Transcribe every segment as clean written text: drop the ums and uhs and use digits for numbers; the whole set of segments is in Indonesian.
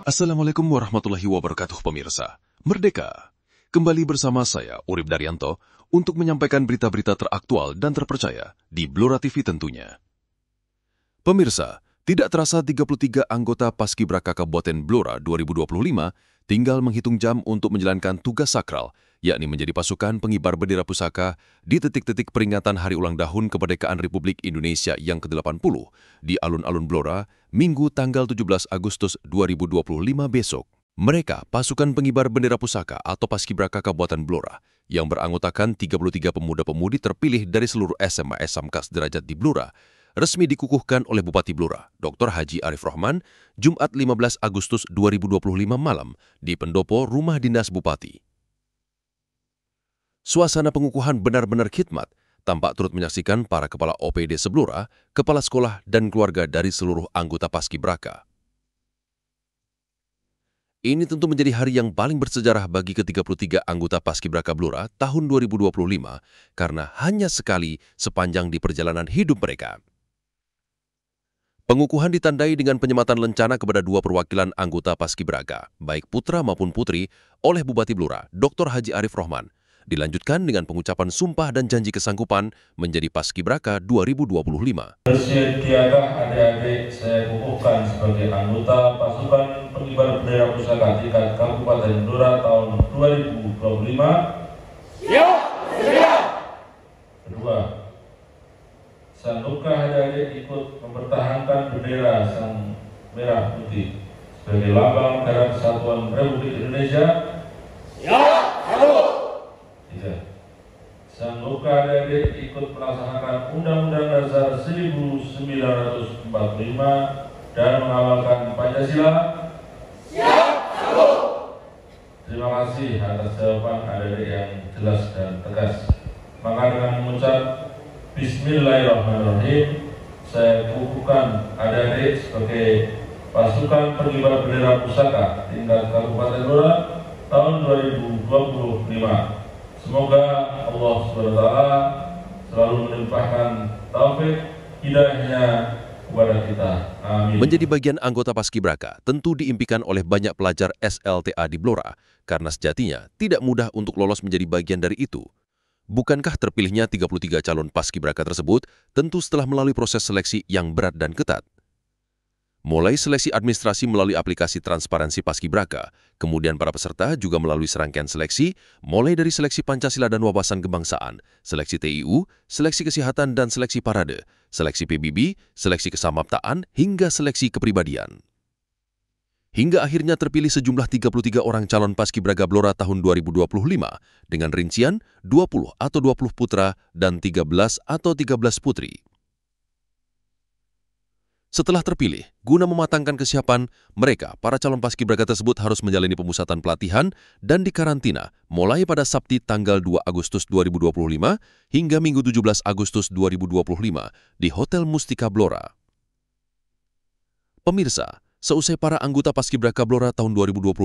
Assalamualaikum warahmatullahi wabarakatuh pemirsa. Merdeka! Kembali bersama saya, Urip Daryanto, untuk menyampaikan berita-berita teraktual dan terpercaya di Blora TV tentunya. Pemirsa, tidak terasa 33 anggota Paskibraka Kabupaten Blora 2025 tinggal menghitung jam untuk menjalankan tugas sakral, yakni menjadi pasukan pengibar bendera pusaka di titik-titik peringatan Hari Ulang Tahun Kemerdekaan Republik Indonesia yang ke-80 di alun-alun Blora, Minggu tanggal 17 Agustus 2025 besok. Mereka, pasukan pengibar bendera pusaka atau Paskibraka Kabupaten Blora, yang beranggotakan 33 pemuda-pemudi terpilih dari seluruh SMA SMK sederajat di Blora, resmi dikukuhkan oleh Bupati Blora, Dr. Haji Arif Rohman, Jumat 15 Agustus 2025 malam di pendopo Rumah Dinas Bupati. Suasana pengukuhan benar-benar khidmat, tampak turut menyaksikan para kepala OPD seblora, kepala sekolah, dan keluarga dari seluruh anggota Paskibraka. Ini tentu menjadi hari yang paling bersejarah bagi ke-33 anggota Paskibraka Blora tahun 2025 karena hanya sekali sepanjang di perjalanan hidup mereka. Pengukuhan ditandai dengan penyematan lencana kepada dua perwakilan anggota Paskibraka, baik putra maupun putri, oleh Bupati Blora, Dr. Haji Arif Rohman. Dilanjutkan dengan pengucapan sumpah dan janji kesanggupan menjadi Paskibraka 2025. Bersediakah adik-adik saya kukuhkan sebagai anggota pasukan pengibar bendera pusaka tingkat Kabupaten Blora tahun 2025? Ya, siap. Kedua, sanggupkah adik-adik ikut mempertahankan bendera sang merah putih sebagai lambang negara kesatuan Republik Indonesia? Ya, sanggup. Tiga, sanggupkah adik-adik ikut melaksanakan Undang-Undang Dasar 1945 dan mengamalkan Pancasila? Siap, sanggup. Terima kasih atas jawaban adik-adik yang jelas dan tegas. Maka dengan mengucap Bismillahirrahmanirrahim, saya kukuhkan adik-adik sebagai pasukan pengibar bendera pusaka tingkat Kabupaten Blora tahun 2025. Semoga Allah SWT selalu melimpahkan taufik hidayahnya kepada kita. Amin. Menjadi bagian anggota Paskibraka tentu diimpikan oleh banyak pelajar SLTA di Blora karena sejatinya tidak mudah untuk lolos menjadi bagian dari itu. Bukankah terpilihnya 33 calon Paskibraka tersebut tentu setelah melalui proses seleksi yang berat dan ketat? Mulai seleksi administrasi melalui aplikasi Transparansi Paskibraka, kemudian para peserta juga melalui serangkaian seleksi, mulai dari seleksi Pancasila dan wawasan kebangsaan, seleksi TIU, seleksi kesehatan dan seleksi parade, seleksi PBB, seleksi kesamaptaan, hingga seleksi kepribadian. Hingga akhirnya terpilih sejumlah 33 orang calon Paskibraka Blora tahun 2025 dengan rincian 20 atau 20 putra dan 13 atau 13 putri. Setelah terpilih, guna mematangkan kesiapan, mereka, para calon Paskibraka tersebut harus menjalani pemusatan pelatihan dan dikarantina mulai pada Sabtu tanggal 2 Agustus 2025 hingga Minggu 17 Agustus 2025 di Hotel Mustika Blora. Pemirsa, seusai para anggota Paskibraka Blora tahun 2025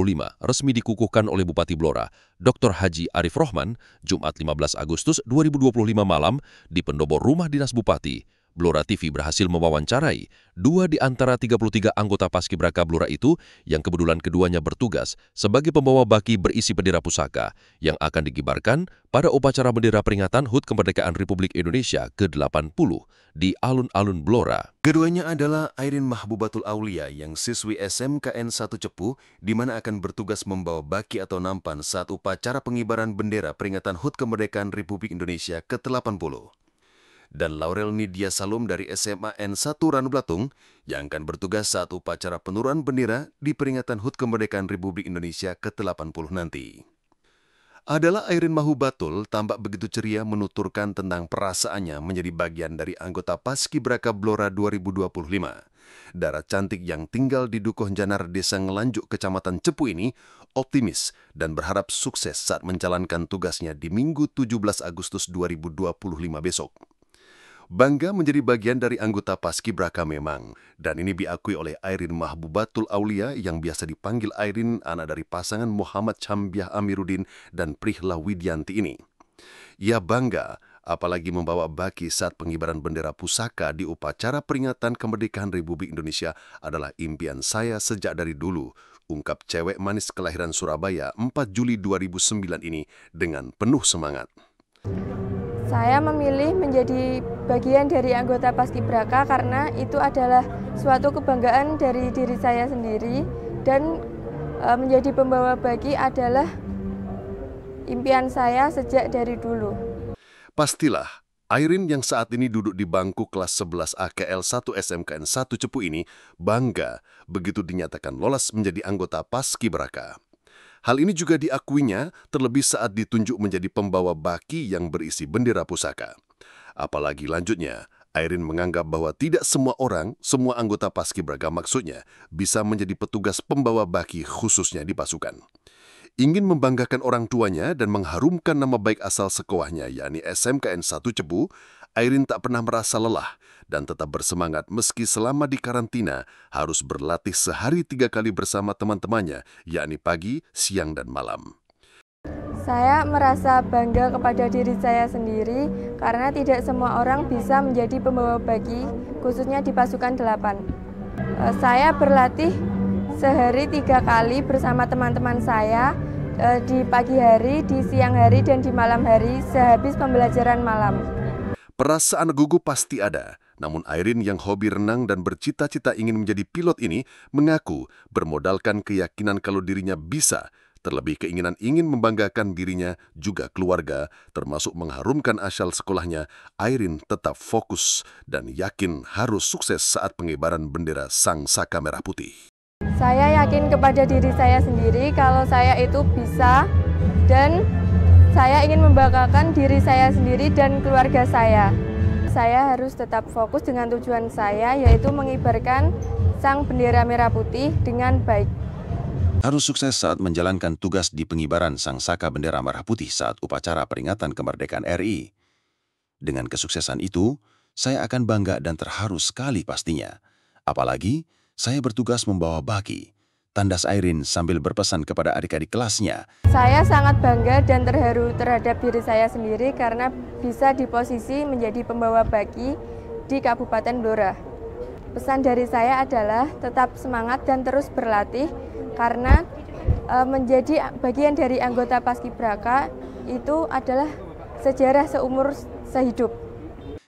resmi dikukuhkan oleh Bupati Blora, Dr. Haji Arif Rohman, Jumat 15 Agustus 2025 malam di pendopo Rumah Dinas Bupati, Blora TV berhasil mewawancarai dua di antara 33 anggota Paskibraka Blora itu yang kebetulan keduanya bertugas sebagai pembawa baki berisi bendera pusaka yang akan digibarkan pada upacara bendera peringatan HUT Kemerdekaan Republik Indonesia ke-80 di alun-alun Blora. Keduanya adalah Airin Mahbubatul Aulia yang siswi SMKN 1 Cepu di mana akan bertugas membawa baki atau nampan saat upacara pengibaran bendera peringatan HUT Kemerdekaan Republik Indonesia ke-80. Dan Laurel Nidia Salum dari SMA N1 Ranu Blatung yang akan bertugas saat upacara penurunan bendera di peringatan HUT Kemerdekaan Republik Indonesia ke-80 nanti. Adalah Airin Mahbubatul tampak begitu ceria menuturkan tentang perasaannya menjadi bagian dari anggota Paskibraka Blora 2025. Darah cantik yang tinggal di Dukuh Janar Desa Ngelanjuk Kecamatan Cepu ini optimis dan berharap sukses saat menjalankan tugasnya di Minggu 17 Agustus 2025 besok. Bangga menjadi bagian dari anggota Paskibraka memang, dan ini diakui oleh Airin Mahbubatul Aulia yang biasa dipanggil Airin, anak dari pasangan Muhammad Cambiah Amiruddin dan Prihla Widianti ini. Ia bangga apalagi membawa baki saat pengibaran bendera pusaka di upacara peringatan kemerdekaan Republik Indonesia adalah impian saya sejak dari dulu. ungkap cewek manis kelahiran Surabaya 4 Juli 2009 ini dengan penuh semangat. Saya memilih menjadi bagian dari anggota Paskibraka karena itu adalah suatu kebanggaan dari diri saya sendiri, dan menjadi pembawa baki adalah impian saya sejak dari dulu. Pastilah, Airin yang saat ini duduk di bangku kelas 11 AKL 1 SMKN 1 Cepu ini bangga begitu dinyatakan lolos menjadi anggota Paskibraka. Hal ini juga diakuinya terlebih saat ditunjuk menjadi pembawa baki yang berisi bendera pusaka. Apalagi lanjutnya, Airin menganggap bahwa tidak semua orang, semua anggota Paskibraka maksudnya, bisa menjadi petugas pembawa baki khususnya di pasukan. Ingin membanggakan orang tuanya dan mengharumkan nama baik asal sekolahnya, yakni SMKN 1 Cepu, Airin tak pernah merasa lelah dan tetap bersemangat meski selama di karantina harus berlatih sehari 3 kali bersama teman-temannya, yakni pagi, siang, dan malam. Saya merasa bangga kepada diri saya sendiri karena tidak semua orang bisa menjadi pembawa baki, khususnya di pasukan 8. Saya berlatih sehari 3 kali bersama teman-teman saya, di pagi hari, di siang hari, dan di malam hari sehabis pembelajaran malam. Perasaan gugup pasti ada, namun Airin yang hobi renang dan bercita-cita ingin menjadi pilot ini mengaku bermodalkan keyakinan kalau dirinya bisa, terlebih keinginan ingin membanggakan dirinya juga keluarga, termasuk mengharumkan asal sekolahnya. Airin tetap fokus dan yakin harus sukses saat pengibaran bendera Sang Saka Merah Putih. Saya yakin kepada diri saya sendiri kalau saya itu bisa, dan saya ingin membanggakan diri saya sendiri dan keluarga saya. Saya harus tetap fokus dengan tujuan saya, yaitu mengibarkan sang bendera merah putih dengan baik. Harus sukses saat menjalankan tugas di pengibaran Sang Saka Bendera Merah Putih saat upacara peringatan kemerdekaan RI. Dengan kesuksesan itu, saya akan bangga dan terharu sekali pastinya. Apalagi, saya bertugas membawa baki, tandas Airin sambil berpesan kepada adik-adik kelasnya. Saya sangat bangga dan terharu terhadap diri saya sendiri karena bisa di posisi menjadi pembawa baki di Kabupaten Blora. Pesan dari saya adalah tetap semangat dan terus berlatih karena menjadi bagian dari anggota Paskibraka itu adalah sejarah seumur sehidup.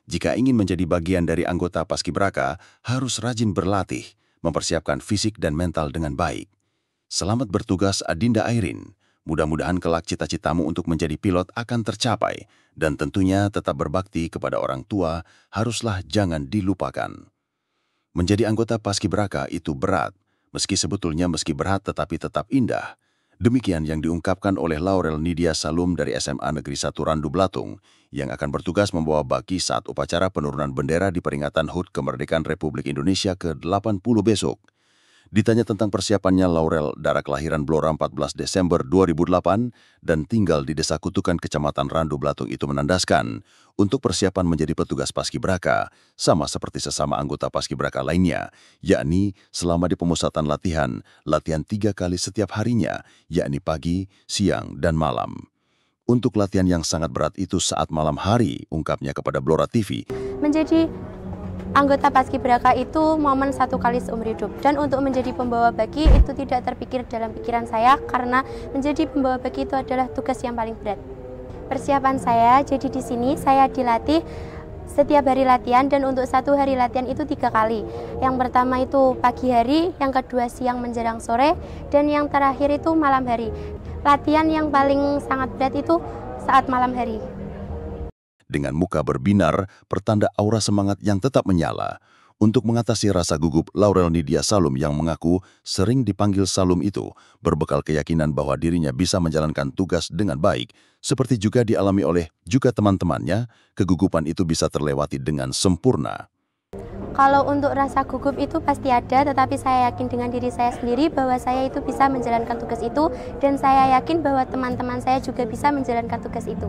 Jika ingin menjadi bagian dari anggota Paskibraka, harus rajin berlatih, mempersiapkan fisik dan mental dengan baik. Selamat bertugas Adinda Airin. Mudah-mudahan kelak cita-citamu untuk menjadi pilot akan tercapai. Dan tentunya tetap berbakti kepada orang tua haruslah jangan dilupakan. Menjadi anggota Paskibraka itu berat. Meski berat tetapi tetap indah. Demikian yang diungkapkan oleh Laurel Nidia Salum dari SMA Negeri 1 Randu Blatung yang akan bertugas membawa baki saat upacara penurunan bendera di peringatan HUT Kemerdekaan Republik Indonesia ke-80 besok. Ditanya tentang persiapannya, Laurel, darah kelahiran Blora 14 Desember 2008 dan tinggal di Desa Kutukan, Kecamatan Randu Blatung itu menandaskan untuk persiapan menjadi petugas Paskibraka sama seperti sesama anggota Paskibraka lainnya, yakni selama di pemusatan latihan 3 kali setiap harinya, yakni pagi, siang, dan malam. Untuk latihan yang sangat berat itu saat malam hari, ungkapnya kepada Blora TV. Menjadi anggota Paskibraka itu momen 1 kali seumur hidup, dan untuk menjadi pembawa baki itu tidak terpikir dalam pikiran saya karena menjadi pembawa baki itu adalah tugas yang paling berat. Persiapan saya, jadi di sini saya dilatih setiap hari latihan dan untuk 1 hari latihan itu 3 kali. Yang pertama itu pagi hari, yang kedua siang menjelang sore, dan yang terakhir itu malam hari. Latihan yang paling sangat berat itu saat malam hari. Dengan muka berbinar, pertanda aura semangat yang tetap menyala. Untuk mengatasi rasa gugup, Laurel Nidia Salum yang mengaku sering dipanggil Salum itu berbekal keyakinan bahwa dirinya bisa menjalankan tugas dengan baik, seperti juga dialami oleh juga teman-temannya, kegugupan itu bisa terlewati dengan sempurna. Kalau untuk rasa gugup itu pasti ada, tetapi saya yakin dengan diri saya sendiri bahwa saya itu bisa menjalankan tugas itu, dan saya yakin bahwa teman-teman saya juga bisa menjalankan tugas itu.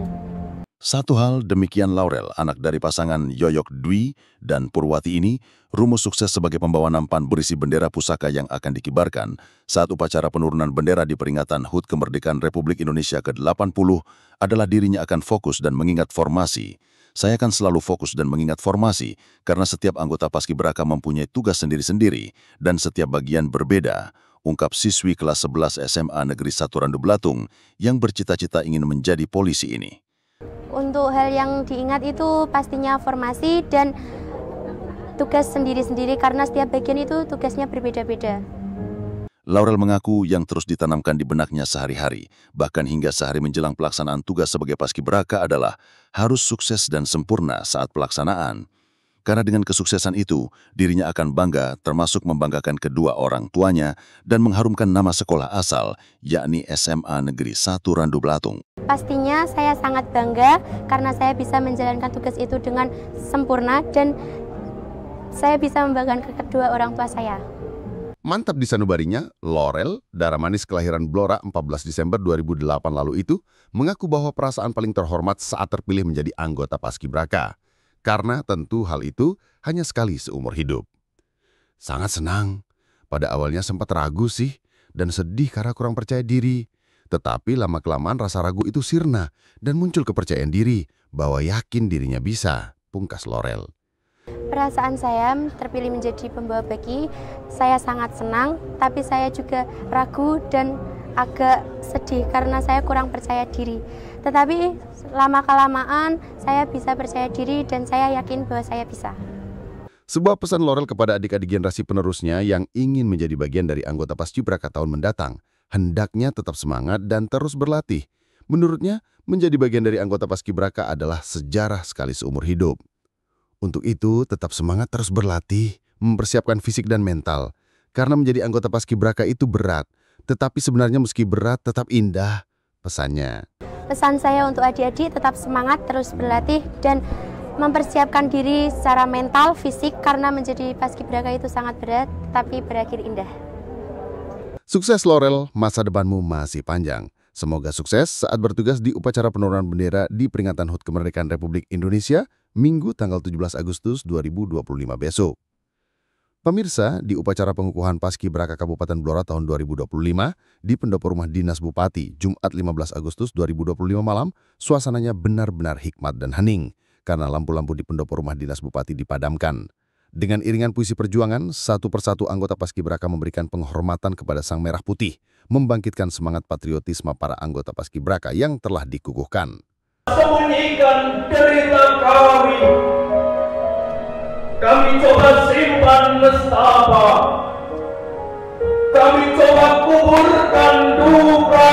Satu hal demikian Laurel, anak dari pasangan Yoyok Dwi dan Purwati ini, rumus sukses sebagai pembawa nampan berisi bendera pusaka yang akan dikibarkan saat upacara penurunan bendera di peringatan HUT Kemerdekaan Republik Indonesia ke-80 adalah dirinya akan fokus dan mengingat formasi. Saya akan selalu fokus dan mengingat formasi karena setiap anggota Paskibraka mempunyai tugas sendiri-sendiri dan setiap bagian berbeda. ungkap siswi kelas 11 SMA Negeri 1 Randu Belatung yang bercita-cita ingin menjadi polisi ini. Untuk hal yang diingat itu pastinya formasi dan tugas sendiri-sendiri karena setiap bagian itu tugasnya berbeda-beda. Laurel mengaku yang terus ditanamkan di benaknya sehari-hari, bahkan hingga sehari menjelang pelaksanaan tugas sebagai paskibraka adalah harus sukses dan sempurna saat pelaksanaan. Karena dengan kesuksesan itu, dirinya akan bangga termasuk membanggakan kedua orang tuanya dan mengharumkan nama sekolah asal, yakni SMA Negeri 1 Randu Belatung. Pastinya saya sangat bangga karena saya bisa menjalankan tugas itu dengan sempurna dan saya bisa membanggakan kedua orang tua saya. Mantap di sanubarinya, Laurel, darah manis kelahiran Blora 14 Desember 2008 lalu itu, mengaku bahwa perasaan paling terhormat saat terpilih menjadi anggota paskibraka. Karena tentu hal itu hanya sekali seumur hidup. Sangat senang. Pada awalnya sempat ragu sih, dan sedih karena kurang percaya diri. Tetapi lama-kelamaan rasa ragu itu sirna, dan muncul kepercayaan diri bahwa yakin dirinya bisa, pungkas Laurel. Perasaan saya terpilih menjadi pembawa baki, saya sangat senang, tapi saya juga ragu dan agak sedih karena saya kurang percaya diri. Tetapi lama-kelamaan saya bisa percaya diri dan saya yakin bahwa saya bisa. Sebuah pesan Laurel kepada adik-adik generasi penerusnya yang ingin menjadi bagian dari anggota paskibraka tahun mendatang, hendaknya tetap semangat dan terus berlatih. Menurutnya, menjadi bagian dari anggota paskibraka adalah sejarah sekali seumur hidup. Untuk itu, tetap semangat terus berlatih, mempersiapkan fisik dan mental. Karena menjadi anggota paskibraka itu berat, tetapi sebenarnya meski berat tetap indah, pesannya. Pesan saya untuk adik-adik tetap semangat terus berlatih dan mempersiapkan diri secara mental, fisik, karena menjadi paskibraka itu sangat berat, tapi berakhir indah. Sukses Laurel, masa depanmu masih panjang. Semoga sukses saat bertugas di upacara penurunan bendera di peringatan HUT Kemerdekaan Republik Indonesia, Minggu tanggal 17 Agustus 2025 besok. Pemirsa, di upacara pengukuhan Paskibraka Kabupaten Blora tahun 2025 di Pendopo Rumah Dinas Bupati, Jumat 15 Agustus 2025 malam, suasananya benar-benar hikmat dan hening karena lampu-lampu di Pendopo Rumah Dinas Bupati dipadamkan. Dengan iringan puisi perjuangan, satu persatu anggota Paskibraka memberikan penghormatan kepada Sang Merah Putih, membangkitkan semangat patriotisme para anggota Paskibraka yang telah dikukuhkan. Sembunyikan derita kami coba simpan nestapa, kami coba kuburkan duka.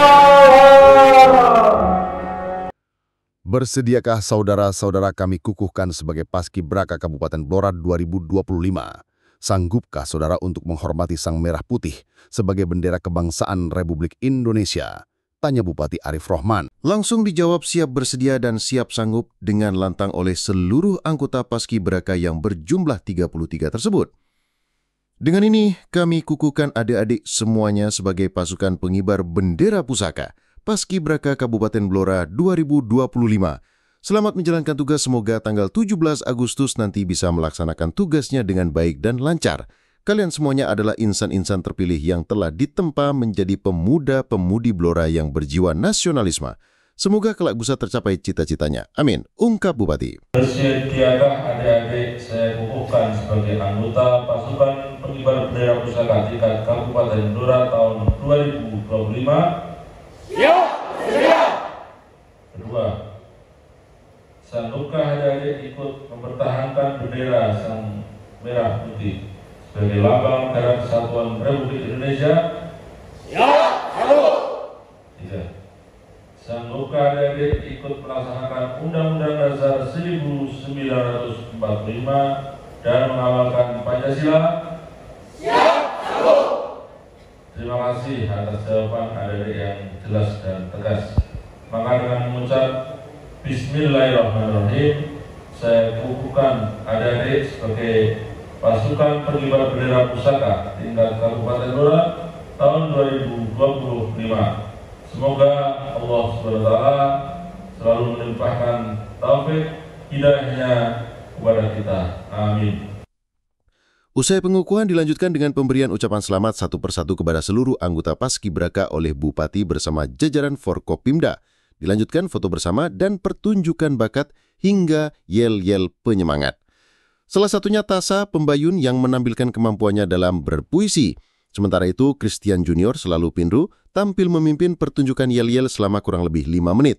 Bersediakah saudara-saudara kami kukuhkan sebagai Paskibraka Kabupaten Blora 2025? Sanggupkah saudara untuk menghormati Sang Merah Putih sebagai bendera kebangsaan Republik Indonesia? Tanya Bupati Arif Rohman. Langsung dijawab siap bersedia dan siap sanggup dengan lantang oleh seluruh anggota Paskibraka yang berjumlah 33 tersebut. Dengan ini, kami kukuhkan adik-adik semuanya sebagai pasukan pengibar bendera pusaka Paskibraka Kabupaten Blora 2025. Selamat menjalankan tugas, semoga tanggal 17 Agustus nanti bisa melaksanakan tugasnya dengan baik dan lancar. Kalian semuanya adalah insan-insan terpilih yang telah ditempa menjadi pemuda-pemudi Blora yang berjiwa nasionalisme. Semoga kelak bisa tercapai cita-citanya. Amin. Ungkap Bupati. Bersediakah adik-adik saya kukuhkan sebagai anggota pasukan pengibar bendera pusaka tingkat Kabupaten Blora tahun 2025? Ya, siap. Kedua, sanggupkah adik-adik ikut mempertahankan bendera Sang Merah Putih sebagai lambang negara kesatuan Republik Indonesia? Ya, sanggup. Tiga, sanggupkah adik-adik ikut melaksanakan Undang-Undang Dasar 1945 dan mengawalkan Pancasila? Ya, sanggup. Terima kasih atas jawaban adik-adik yang jelas dan tegas. Maka dengan mengucap Bismillahirrahmanirrahim, saya kukuhkan adik-adik sebagai pasukan pengibar bendera pusaka tingkat Kabupaten Blora tahun 2025. Semoga Allah SWT selalu melimpahkan taufik hidayahnya kepada kita. Amin. Usai pengukuhan dilanjutkan dengan pemberian ucapan selamat satu persatu kepada seluruh anggota Paskibraka oleh Bupati bersama jajaran Forkopimda. Dilanjutkan foto bersama dan pertunjukan bakat hingga yel-yel penyemangat. Salah satunya Tasa Pembayun yang menampilkan kemampuannya dalam berpuisi. Sementara itu, Christian Junior selalu Pinru tampil memimpin pertunjukan yel-yel selama kurang lebih 5 menit.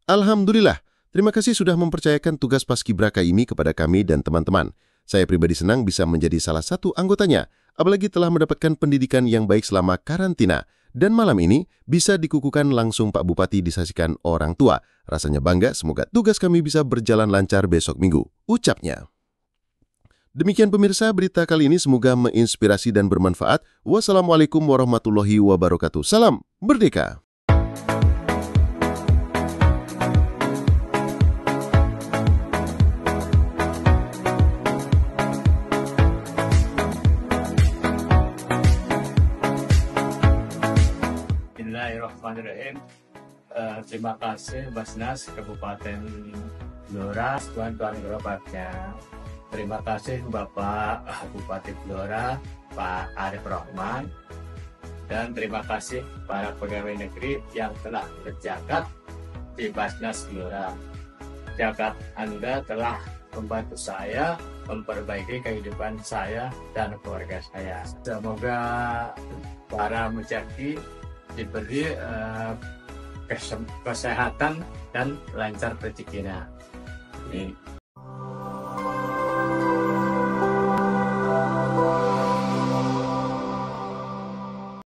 Alhamdulillah, terima kasih sudah mempercayakan tugas Paskibraka ini kepada kami dan teman-teman. Saya pribadi senang bisa menjadi salah satu anggotanya, apalagi telah mendapatkan pendidikan yang baik selama karantina. Dan malam ini bisa dikukuhkan langsung Pak Bupati disaksikan orang tua. Rasanya bangga, semoga tugas kami bisa berjalan lancar besok minggu, ucapnya. Demikian pemirsa, berita kali ini semoga menginspirasi dan bermanfaat. Wassalamualaikum warahmatullahi wabarakatuh. Salam Merdeka! Bismillahirrahmanirrahim. Terima kasih Basnas Kabupaten Blora, tuan-tuan gerobaknya. Terima kasih Bapak Bupati Blora, Pak Arif Rahman. Dan terima kasih para pegawai negeri yang telah berjagat di Basnas Blora. Jagat Anda telah membantu saya memperbaiki kehidupan saya dan keluarga saya. Semoga para mujaki diberi kesehatan dan lancar rezekinya.